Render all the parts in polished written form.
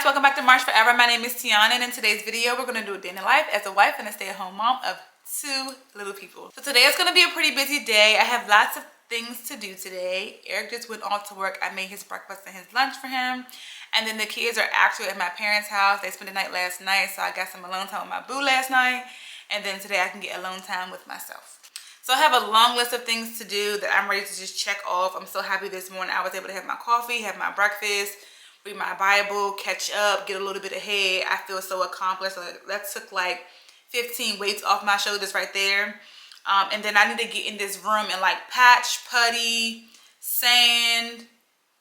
welcome back to Marsh Forever. My name is Tiana, and in today's video we're going to do a day in the life as a wife and a stay-at-home mom of 2 little people. So today is going to be a pretty busy day. I have lots of things to do today. Eric just went off to work. I made his breakfast and his lunch for him, and then the kids are actually at my parents' house. They spent the night last night, so I got some alone time with my boo last night, and then today I can get alone time with myself. So I have a long list of things to do that I'm ready to just check off. I'm so happy this morning I was able to have my coffee, have my breakfast, read my Bible, catch up, get a little bit ahead. I feel so accomplished. So that took like 15 weights off my shoulders right there. And then I need to get in this room and like patch, putty, sand,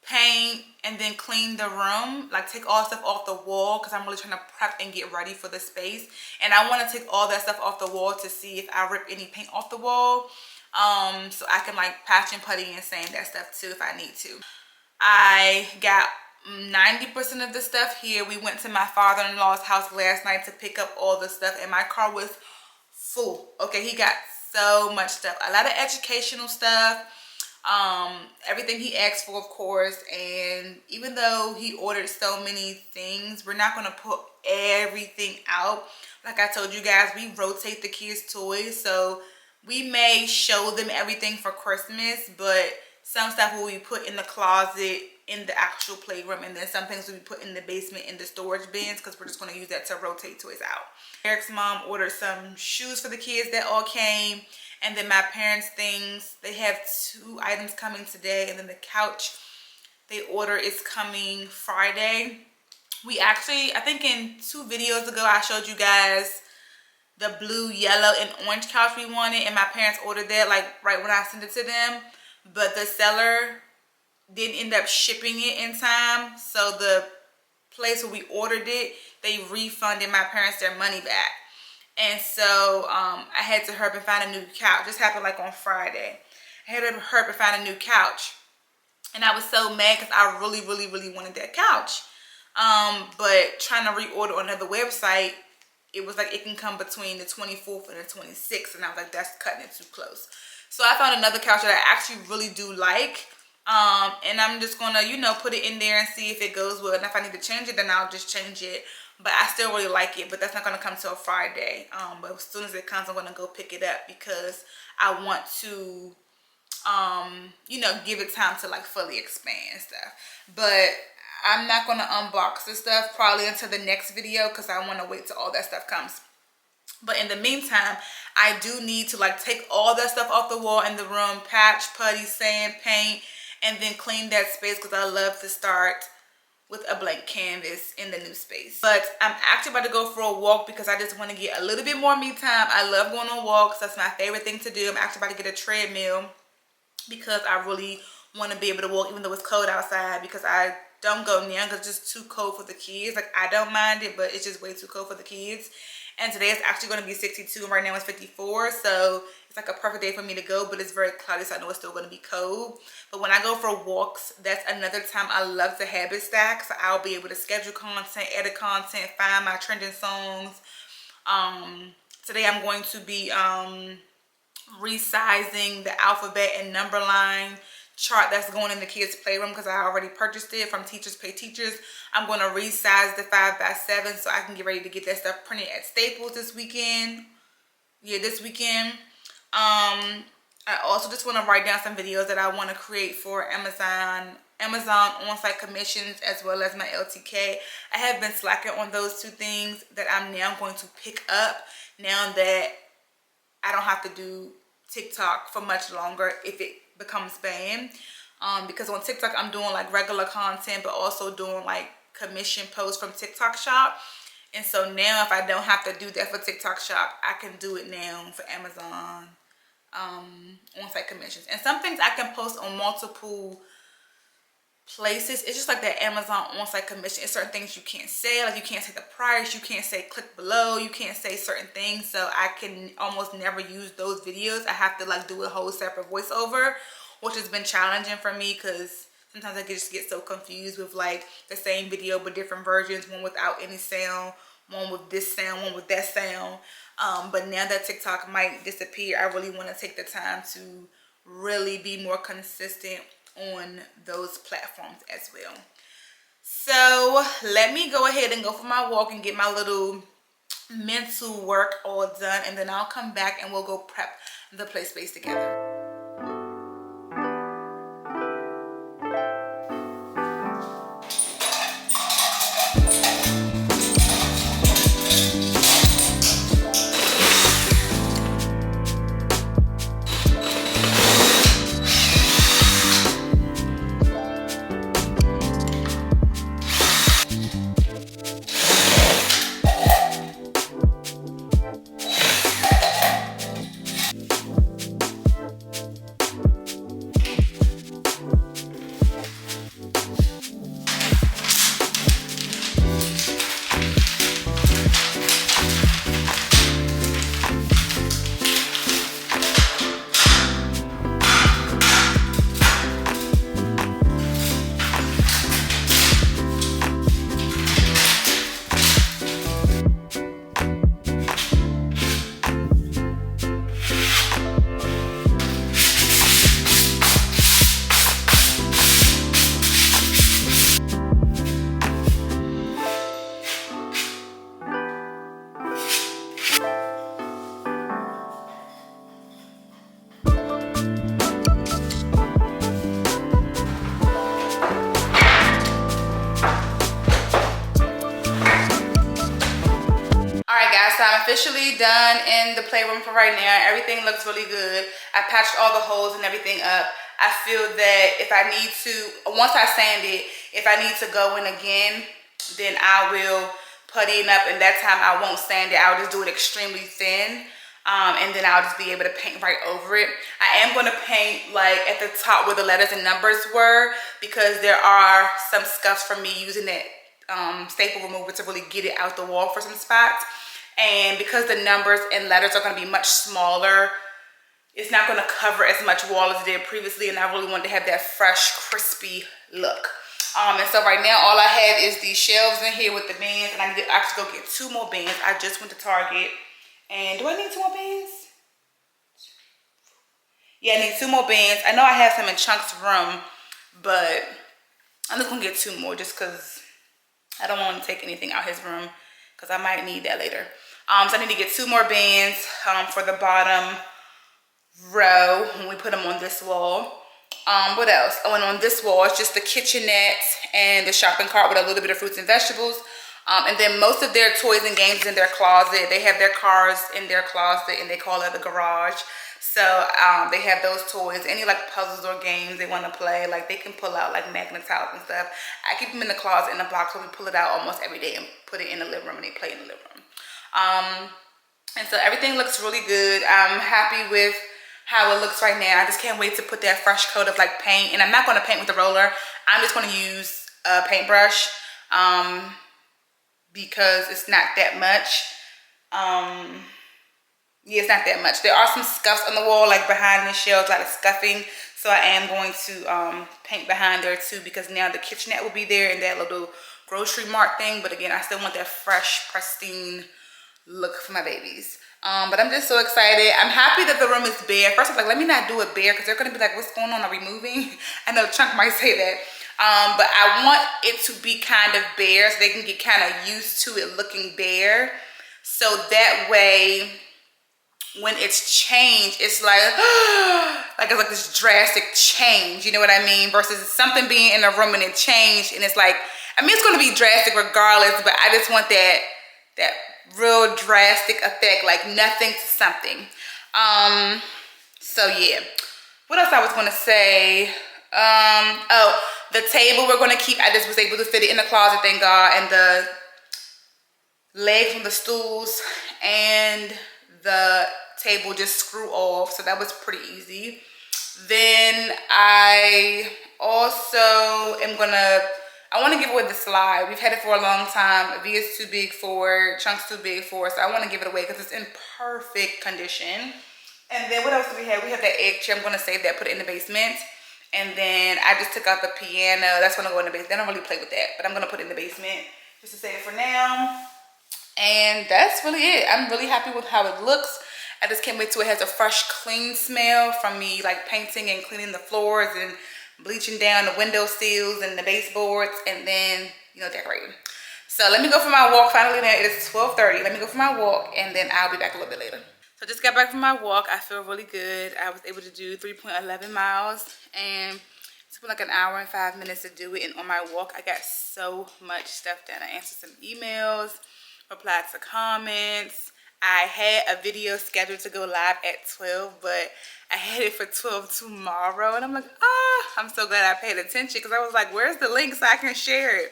paint, and then clean the room. Like take all stuff off the wall because I'm really trying to prep and get ready for the space. And I want to take all that stuff off the wall to see if I rip any paint off the wall. So I can like patch and putty and sand that stuff too if I need to. I got 90% of the stuff here. We went to my father-in-law's house last night to pick up all the stuff, and my car was full. Okay, he got so much stuff, a lot of educational stuff, everything he asked for, of course. And even though he ordered so many things, we're not going to put everything out. Like I told you guys, we rotate the kids' toys, so we may show them everything for Christmas, but some stuff will be put in the closet in the actual playroom, and then some things will be put in the basement in the storage bins because we're just going to use that to rotate toys out. Eric's mom ordered some shoes for the kids that all came, and then my parents' things, they have 2 items coming today, and then the couch they order is coming Friday. We actually, I think in 2 videos ago I showed you guys the blue, yellow, and orange couch we wanted, and my parents ordered that like right when I sent it to them, but the seller didn't end up shipping it in time, so the place where we ordered it, they refunded my parents their money back. And so I had to hurry up and find a new couch. This happened like on Friday. I had to hurry up and find a new couch, and I was so mad because I really wanted that couch. But trying to reorder on another website, it was like it can come between the 24th and the 26th, and I was like, that's cutting it too close. So I found another couch that I actually really do like. And I'm just gonna, you know, put it in there and see if it goes well. And if I need to change it, then I'll just change it. But I still really like it, but that's not gonna come till Friday. But as soon as it comes, I'm gonna go pick it up because I want to, you know, give it time to like fully expand and stuff. But I'm not gonna unbox this stuff probably until the next video because I want to wait till all that stuff comes. But in the meantime, I do need to like take all that stuff off the wall in the room, patch, putty, sand, paint, and then clean that space because I love to start with a blank canvas in the new space. But I'm actually about to go for a walk because I just want to get a little bit more me time. I love going on walks. That's my favorite thing to do. I'm actually about to get a treadmill because I really want to be able to walk even though it's cold outside, because I don't go now because it's just too cold for the kids. Like I don't mind it, but it's just way too cold for the kids. And today it's actually going to be 62, and right now it's 54, so it's like a perfect day for me to go, but it's very cloudy, so I know it's still going to be cold. But when I go for walks, that's another time I love to habit stack, so I'll be able to schedule content, edit content, find my trending songs. Today I'm going to be resizing the alphabet and number line chart that's going in the kids' playroom because I already purchased it from Teachers Pay Teachers. I'm going to resize the 5x7 so I can get ready to get that stuff printed at Staples this weekend. Yeah, this weekend. I also just want to write down some videos that I want to create for Amazon on-site commissions as well as my LTK. I have been slacking on those 2 things that I'm now going to pick up now that I don't have to do TikTok for much longer if it becomes banned. Because on TikTok I'm doing like regular content but also doing like commission posts from TikTok Shop. And so now if I don't have to do that for TikTok Shop, I can do it now for Amazon on-site commissions. And some things I can post on multiple places. It's just like that Amazon on-site commission. It's certain things you can't say, like you can't say the price, you can't say click below, you can't say certain things, so I can almost never use those videos. I have to like do a whole separate voiceover, which has been challenging for me because sometimes I just get so confused with like the same video but different versions, one without any sound, one with this sound, one with that sound. But now that TikTok might disappear, I really want to take the time to really be more consistent on those platforms as well. So let me go ahead and go for my walk and get my little mental work all done, and then I'll come back and we'll go prep the play space together. So I'm officially done in the playroom for right now. Everything looks really good. I patched all the holes and everything up. I feel that if I need to, once I sand it, if I need to go in again, then I will putty it up, and that time I won't sand it. I'll just do it extremely thin. And then I'll just be able to paint right over it. I am going to paint like at the top where the letters and numbers were, because there are some scuffs from me using that staple remover to really get it out the wall for some spots. And because the numbers and letters are going to be much smaller, it's not going to cover as much wall as it did previously, and I really wanted to have that fresh, crispy look. And so right now all I have is these shelves in here with the bands, and I need to actually go get 2 more bands. I just went to Target. And do I need 2 more bands? Yeah, I need 2 more bands. I know I have some in Chunk's room, but I'm just gonna get 2 more just because I don't want to take anything out his room, because I might need that later. So I need to get 2 more bands for the bottom row when we put them on this wall. What else? Oh, and on this wall, it's just the kitchenette and the shopping cart with a little bit of fruits and vegetables. And then most of their toys and games in their closet. They have their cars in their closet, and they call it the garage. So they have those toys. Any like puzzles or games they want to play, like they can pull out like magnet tiles and stuff. I keep them in the closet in the box, so we pull it out almost every day and put it in the living room, and they play in the living room. And so everything looks really good. I'm happy with how it looks right now. I just can't wait to put that fresh coat of like paint. And I'm not going to paint with a roller. I'm just going to use a paintbrush because it's not that much. Yeah, it's not that much. There are some scuffs on the wall, like behind the shelves, a lot of scuffing. So I am going to paint behind there too, because now the kitchenette will be there and that little grocery mart thing. But again, I still want that fresh, pristine look for my babies. But I'm just so excited. I'm happy that the room is bare. First I was like, let me not do it bare, because they're gonna be like, what's going on, are we moving? I know Chunk might say that. But I want it to be kind of bare so they can get kind of used to it looking bare. So that way, when it's changed, it's like, it's like this drastic change, you know what I mean? Versus something being in a room and it changed, and it's like, I mean, it's gonna be drastic regardless, but I just want that real drastic effect, like nothing to something. So yeah, what else I was gonna say? Oh, the table we're gonna keep, I just was able to fit it in the closet, thank God, and the legs from the stools and the table just screw off, so that was pretty easy. Then I also am gonna, I want to give away the slide. We've had it for a long time. V is too big for it, Chunk's too big for it, so I want to give it away because it's in perfect condition. And then what else do we have? We have that egg chair. I'm going to save that, put it in the basement. And then I just took out the piano. That's going to go in the basement. They don't really play with that, but I'm going to put it in the basement just to save it for now. And that's really it. I'm really happy with how it looks. I just can't wait till it has a fresh, clean smell from me like painting and cleaning the floors and bleaching down the window sills and the baseboards, and then you know, decorating. So let me go for my walk. Finally now, it is 12:30. Let me go for my walk and then I'll be back a little bit later. So I just got back from my walk. I feel really good. I was able to do 3.11 miles and it took me like an hour and 5 minutes to do it. And on my walk, I got so much stuff done. I answered some emails, replied to comments. I had a video scheduled to go live at 12, but I had it for 12 tomorrow. And I'm like, I'm so glad I paid attention because I was like, where's the link so I can share it?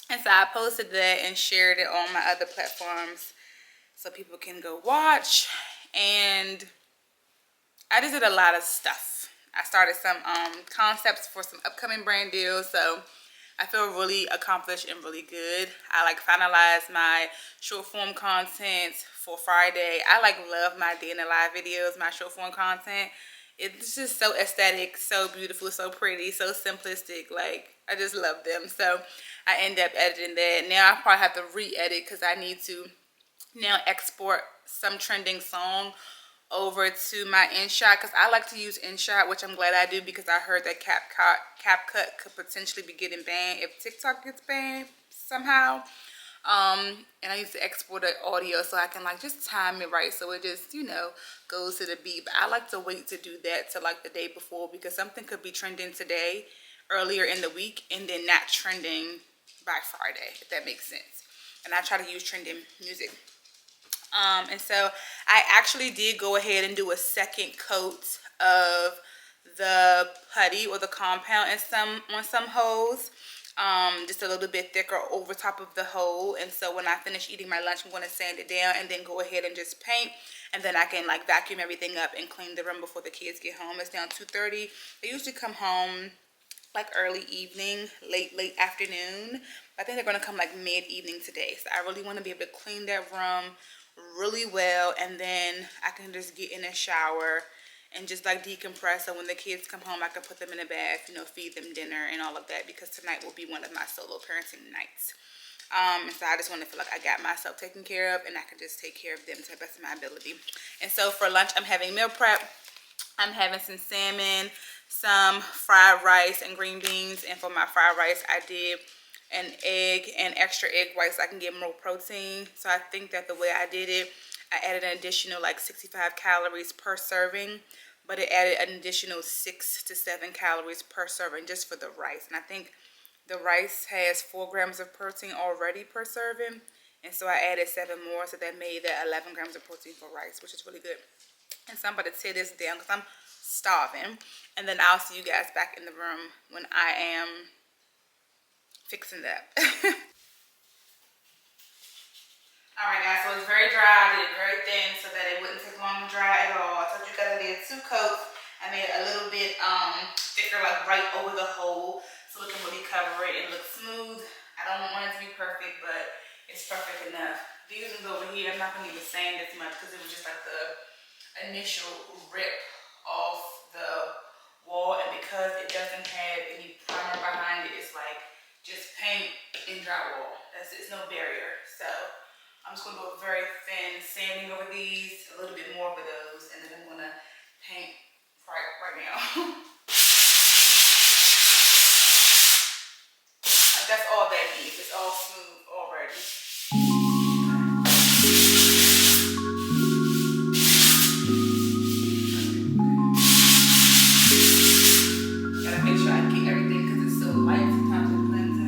And so I posted that and shared it on my other platforms so people can go watch. And I just did a lot of stuff. I started some concepts for some upcoming brand deals. So I feel really accomplished and really good. I like finalized my short form content for Friday. I like love my day in the live videos, my short form content. It's just so aesthetic, so beautiful, so pretty, so simplistic. Like, I just love them. So I end up editing that. Now I probably have to re-edit because I need to now export some trending song over to my InShot because I like to use InShot, which I'm glad I do because I heard that CapCut could potentially be getting banned if TikTok gets banned somehow. And I need to export the audio so I can like just time it right so it just, you know, goes to the beat. But I like to wait to do that till like the day before because something could be trending today, earlier in the week, and then not trending by Friday, if that makes sense. And I try to use trending music. And so I actually did go ahead and do a second coat of the putty or the compound on some holes. Just a little bit thicker over top of the hole. And so when I finish eating my lunch, I'm going to sand it down and then go ahead and just paint. And then I can like vacuum everything up and clean the room before the kids get home. It's now 2:30. They usually come home like early evening, late afternoon. I think they're going to come like mid-evening today. So I really want to be able to clean that room really well. And then I can just get in a shower and just like decompress. So when the kids come home, I can put them in a bath, you know, feed them dinner and all of that because tonight will be one of my solo parenting nights. And so I just want to feel like I got myself taken care of and I can just take care of them to the best of my ability. And so for lunch, I'm having meal prep. I'm having some salmon, some fried rice and green beans. And for my fried rice, I did an egg and extra egg white so I can get more protein. So I think that the way I did it, I added an additional like 65 calories per serving, but it added an additional 6 to 7 calories per serving just for the rice. And I think the rice has 4 grams of protein already per serving. And so I added 7 more, so that made that 11 grams of protein for rice, which is really good. And so I'm about to tear this down because I'm starving. And then I'll see you guys back in the room when I am fixing that. Alright guys, so it's very dry. I did it very thin so that it wouldn't take long to dry at all. I told you guys I did 2 coats. I made it a little bit thicker, like right over the hole, so it can really cover it and look smooth. I don't want it to be perfect, but it's perfect enough. These ones over here, I'm not going to even sand this much because it was just like the initial rip off the wall, and because it doesn't have any primer behind it, it's like just paint and drywall. It's no barrier. So I'm just going to go very thin sanding over these, a little bit more over those, and then I'm going to paint right now. That's all that needs. It's all smooth already. Gotta make sure I get everything because it's so light. Sometimes it blends in.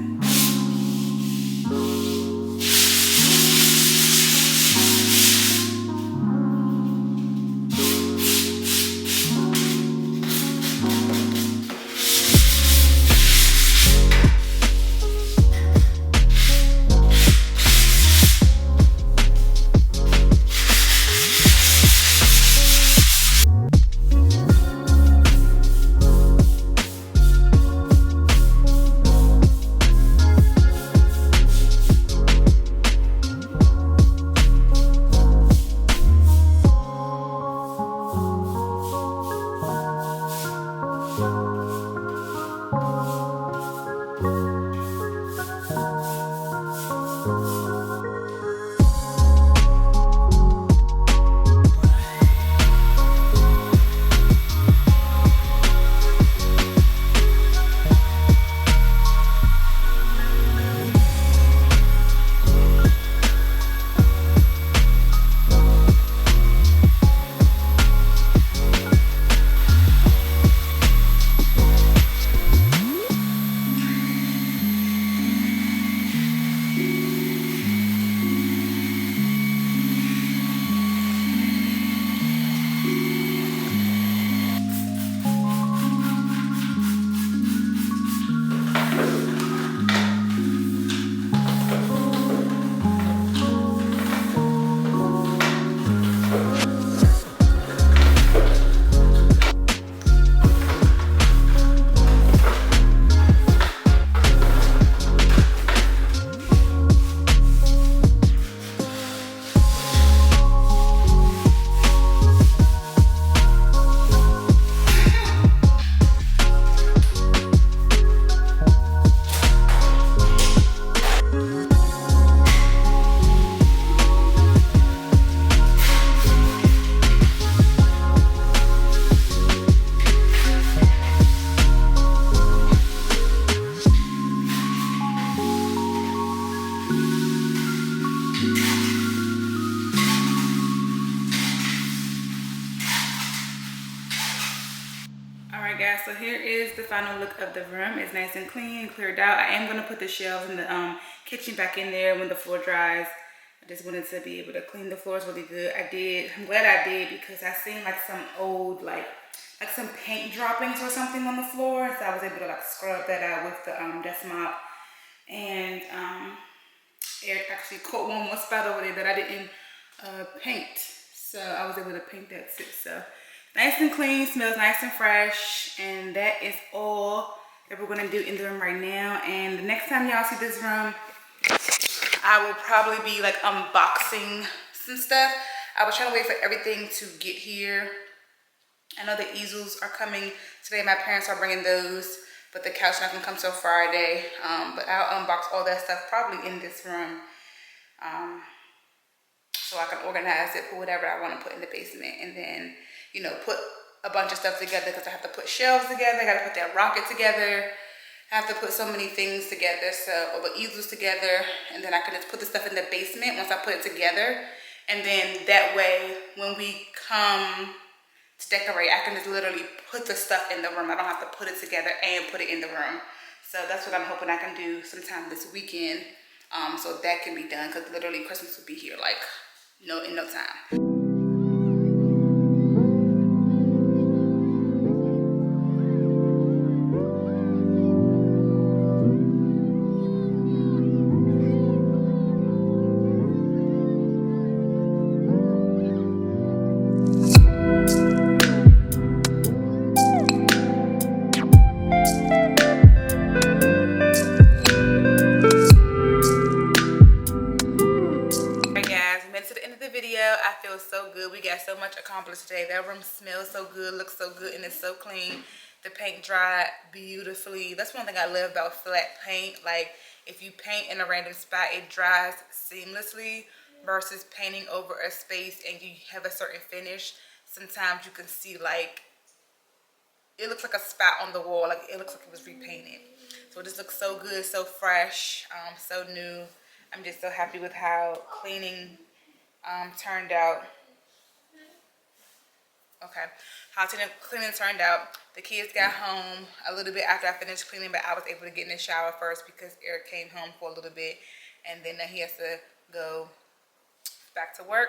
so here is the final look of the room. It's nice and clean, cleared out. I am going to put the shelves in the kitchen back in there when the floor dries. I just wanted to be able to clean the floors really good. I did. I'm glad I did because I seen like some old, like some paint droppings or something on the floor. So I was able to like scrub that out with the dust mop. And Eric actually caught one more spot over there that I didn't paint. So I was able to paint that too. So nice and clean, smells nice and fresh. And that is all that we're gonna do in the room right now. And the next time y'all see this room, I will probably be like unboxing some stuff. I was trying to wait for everything to get here. I know the easels are coming today. My parents are bringing those, but the couch not gonna come till Friday. But I'll unbox all that stuff probably in this room. So I can organize it for whatever I want to put in the basement, and then, you know, put a bunch of stuff together because I have to put shelves together. I got to put that rocket together. I have to put so many things together, or the easels together, and then I can just put the stuff in the basement once I put it together. And then that way, when we come to decorate, I can just literally put the stuff in the room. I don't have to put it together and put it in the room. So that's what I'm hoping I can do sometime this weekend. So that can be done, because literally Christmas will be here like in no time. I feel so good. We got so much accomplished today. That room smells so good, looks so good, and it's so clean. The paint dried beautifully. That's one thing I love about flat paint. Like, if you paint in a random spot, it dries seamlessly, versus painting over a space and you have a certain finish. Sometimes you can see like it looks like a spot on the wall, like it looks like it was repainted. So this looks so good, so fresh, so new. I'm just so happy with how cleaning turned out. Okay, how cleaning turned out. The kids got home a little bit after I finished cleaning, but I was able to get in the shower first because Eric came home for a little bit, and then he has to go back to work.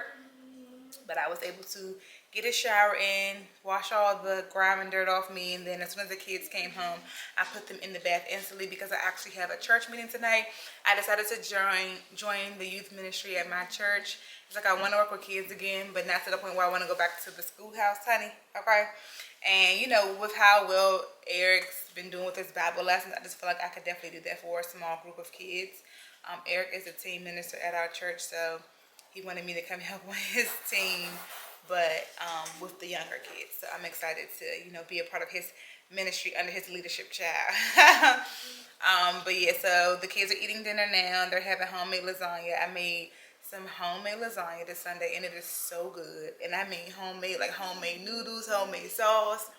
But I was able to get a shower in, wash all the grime and dirt off me, and then as soon as the kids came home, I put them in the bath instantly because I actually have a church meeting tonight. I decided to join the youth ministry at my church. It's like I want to work with kids again, but not to the point where I want to go back to the schoolhouse, honey, okay? And, you know, with how well Eric's been doing with his Bible lessons, I just feel like I could definitely do that for a small group of kids. Eric is a team minister at our church, so he wanted me to come help on his team, but with the younger kids. So I'm excited to, you know, be a part of his ministry under his leadership, child. But yeah, so the kids are eating dinner now. They're having homemade lasagna. I made some homemade lasagna this Sunday, and it is so good. And I mean homemade, like homemade noodles, homemade sauce.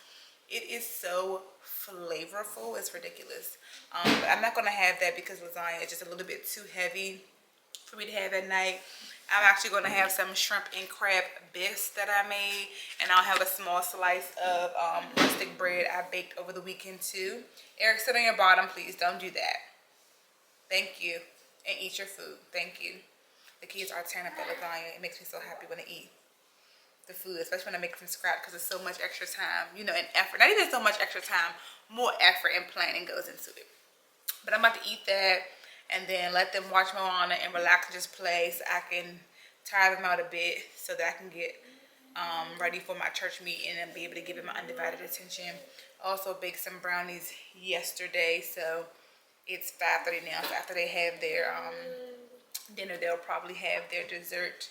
It is so flavorful. It's ridiculous. But I'm not going to have that because lasagna is just a little bit too heavy for me to have at night. I'm actually going to have some shrimp and crab bisque that I made, and I'll have a small slice of rustic bread I baked over the weekend too. Eric, sit on your bottom, please. Don't do that. Thank you. And eat your food. Thank you. The kids are tearing up that lasagna. It makes me so happy when they eat the food, especially when I make it from scratch, because there's so much extra time, you know, and effort. Not even so much extra time, more effort and planning goes into it. But I'm about to eat that and then let them watch Moana and relax and just play, so I can tire them out a bit so that I can get ready for my church meeting and be able to give them my undivided attention. Also baked some brownies yesterday, so it's 5:30 now. So after they have their dinner, they'll probably have their dessert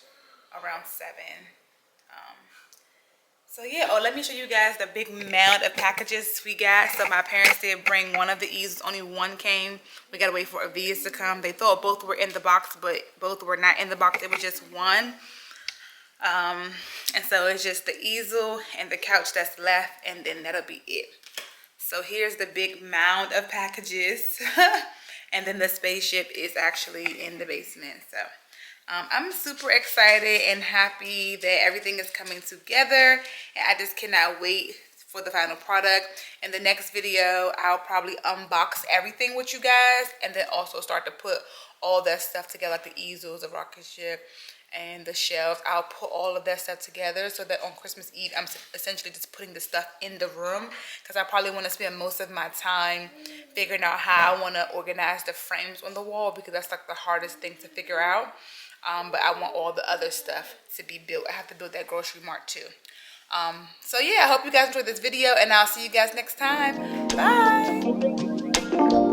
around 7. So yeah, let me show you guys the big mound of packages we got. So my parents did bring one of the easels. Only one came. We gotta wait for Avia's to come. They thought both were in the box, but both were not in the box. It was just one. And so it's just the easel and the couch that's left, and then that'll be it. So here's the big mound of packages. And then the spaceship is actually in the basement. So I'm super excited and happy that everything is coming together, and I just cannot wait for the final product. In the next video, I'll probably unbox everything with you guys, and then also start to put all that stuff together, like the easels, the rocket ship, and the shelves. I'll put all of that stuff together so that on Christmas Eve, I'm essentially just putting the stuff in the room, because I probably want to spend most of my time figuring out how I want to organize the frames on the wall, because that's like the hardest thing to figure out. But I want all the other stuff to be built. I have to build that grocery mart too. So yeah, I hope you guys enjoyed this video, and I'll see you guys next time. Bye.